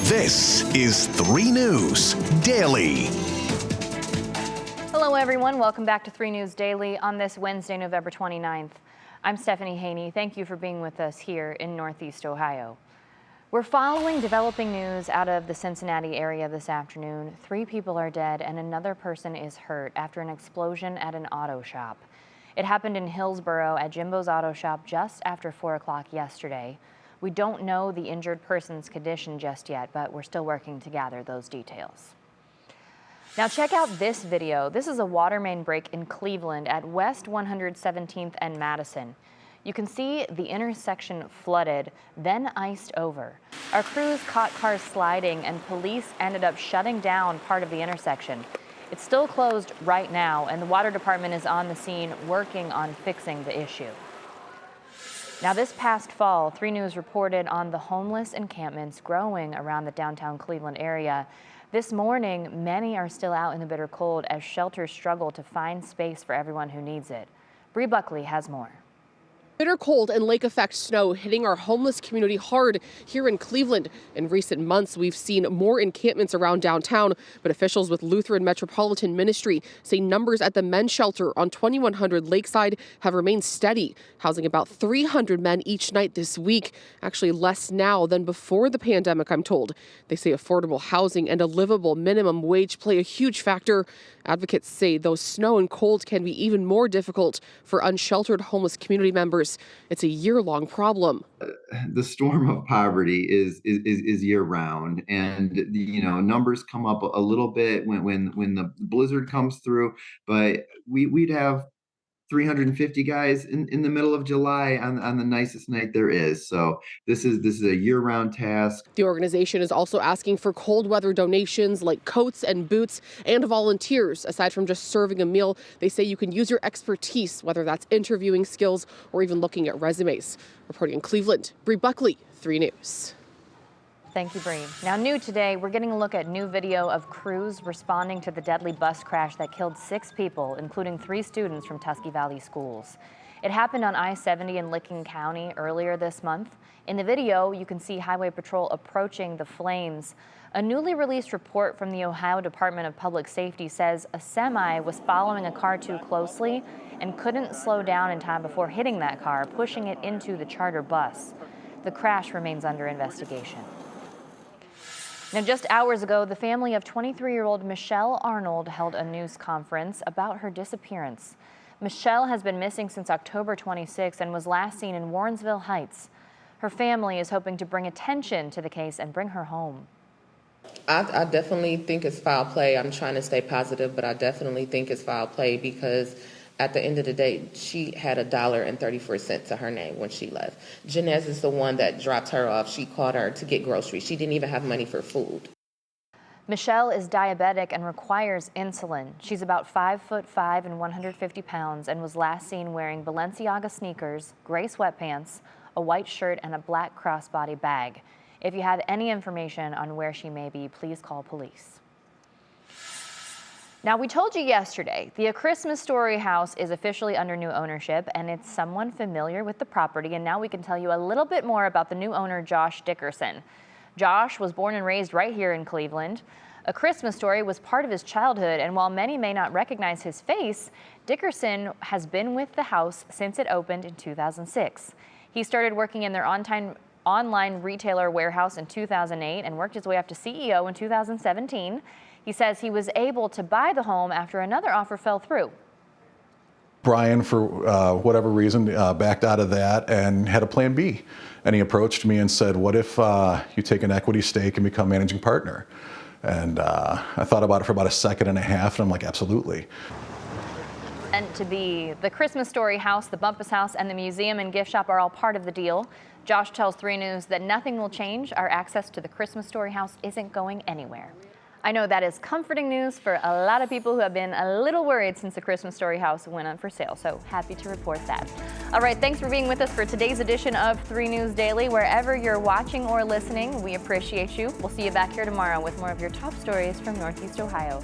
This is 3 News Daily. Hello, everyone. Welcome back to 3 News Daily on this Wednesday, November 29th. I'm Stephanie Haney. Thank you for being with us here in Northeast Ohio. We're following developing news out of the Cincinnati area this afternoon. 3 people are dead and another person is hurt after an explosion at an auto shop. It happened in Hillsboro at Jimbo's Auto Shop just after 4 o'clock yesterday. We don't know the injured person's condition just yet, but we're still working to gather those details. Now check out this video. This is a water main break in Cleveland at West 117th and Madison. You can see the intersection flooded, then iced over. Our crews caught cars sliding and police ended up shutting down part of the intersection. It's still closed right now, and the water department is on the scene working on fixing the issue. Now this past fall, 3 News reported on the homeless encampments growing around the downtown Cleveland area. This morning, many are still out in the bitter cold as shelters struggle to find space for everyone who needs it. Bree Buckley has more. Bitter cold and lake effect snow hitting our homeless community hard here in Cleveland. In recent months, we've seen more encampments around downtown, but officials with Lutheran Metropolitan Ministry say numbers at the men's shelter on 2100 Lakeside have remained steady, housing about 300 men each night this week. Actually less now than before the pandemic, I'm told. They say affordable housing and a livable minimum wage play a huge factor. Advocates say though snow and cold can be even more difficult for unsheltered homeless community members, it's a year-long problem. The storm of poverty is year-round, and numbers come up a little bit when the blizzard comes through, but we'd have 350 guys in the middle of July on the nicest night there is. So this is a year-round task. The organization is also asking for cold weather donations like coats and boots and volunteers. Aside from just serving a meal, they say you can use your expertise, whether that's interviewing skills or even looking at resumes. Reporting in Cleveland, Bree Buckley, 3 News. Thank you, Bree. Now new today, we're getting a look at new video of crews responding to the deadly bus crash that killed 6 people, including 3 students from Tusky Valley Schools. It happened on I-70 in Licking County earlier this month. In the video, you can see Highway Patrol approaching the flames. A newly released report from the Ohio Department of Public Safety says a semi was following a car too closely and couldn't slow down in time before hitting that car, pushing it into the charter bus. The crash remains under investigation. Now, just hours ago, the family of 23-year-old Michelle Arnold held a news conference about her disappearance. Michelle has been missing since October 26 and was last seen in Warrensville Heights. Her family is hoping to bring attention to the case and bring her home. I definitely think it's foul play. I'm trying to stay positive, but I definitely think it's foul play because at the end of the day, she had $1.34 to her name when she left. Janez is the one that dropped her off. She called her to get groceries. She didn't even have money for food. Michelle is diabetic and requires insulin. She's about 5'5" and 150 pounds and was last seen wearing Balenciaga sneakers, gray sweatpants, a white shirt, and a black crossbody bag. If you have any information on where she may be, please call police. Now, we told you yesterday, the A Christmas Story house is officially under new ownership, and it's someone familiar with the property, and now we can tell you a little bit more about the new owner, Josh Dickerson. Josh was born and raised right here in Cleveland. A Christmas Story was part of his childhood, and while many may not recognize his face, Dickerson has been with the house since it opened in 2006. He started working in their online retailer warehouse in 2008 and worked his way up to CEO in 2017. He says he was able to buy the home after another offer fell through. Brian, for whatever reason, backed out of that and had a plan B. And he approached me and said, what if you take an equity stake and become managing partner? And I thought about it for about a second and a half, and I'm like, absolutely. And to be the Christmas Story house, the Bumpus house, and the museum and gift shop are all part of the deal. Josh tells 3 News that nothing will change. Our access to the Christmas Story house isn't going anywhere. I know that is comforting news for a lot of people who have been a little worried since the Christmas Story house went up for sale, so happy to report that. All right, thanks for being with us for today's edition of 3 News Daily. Wherever you're watching or listening, we appreciate you. We'll see you back here tomorrow with more of your top stories from Northeast Ohio.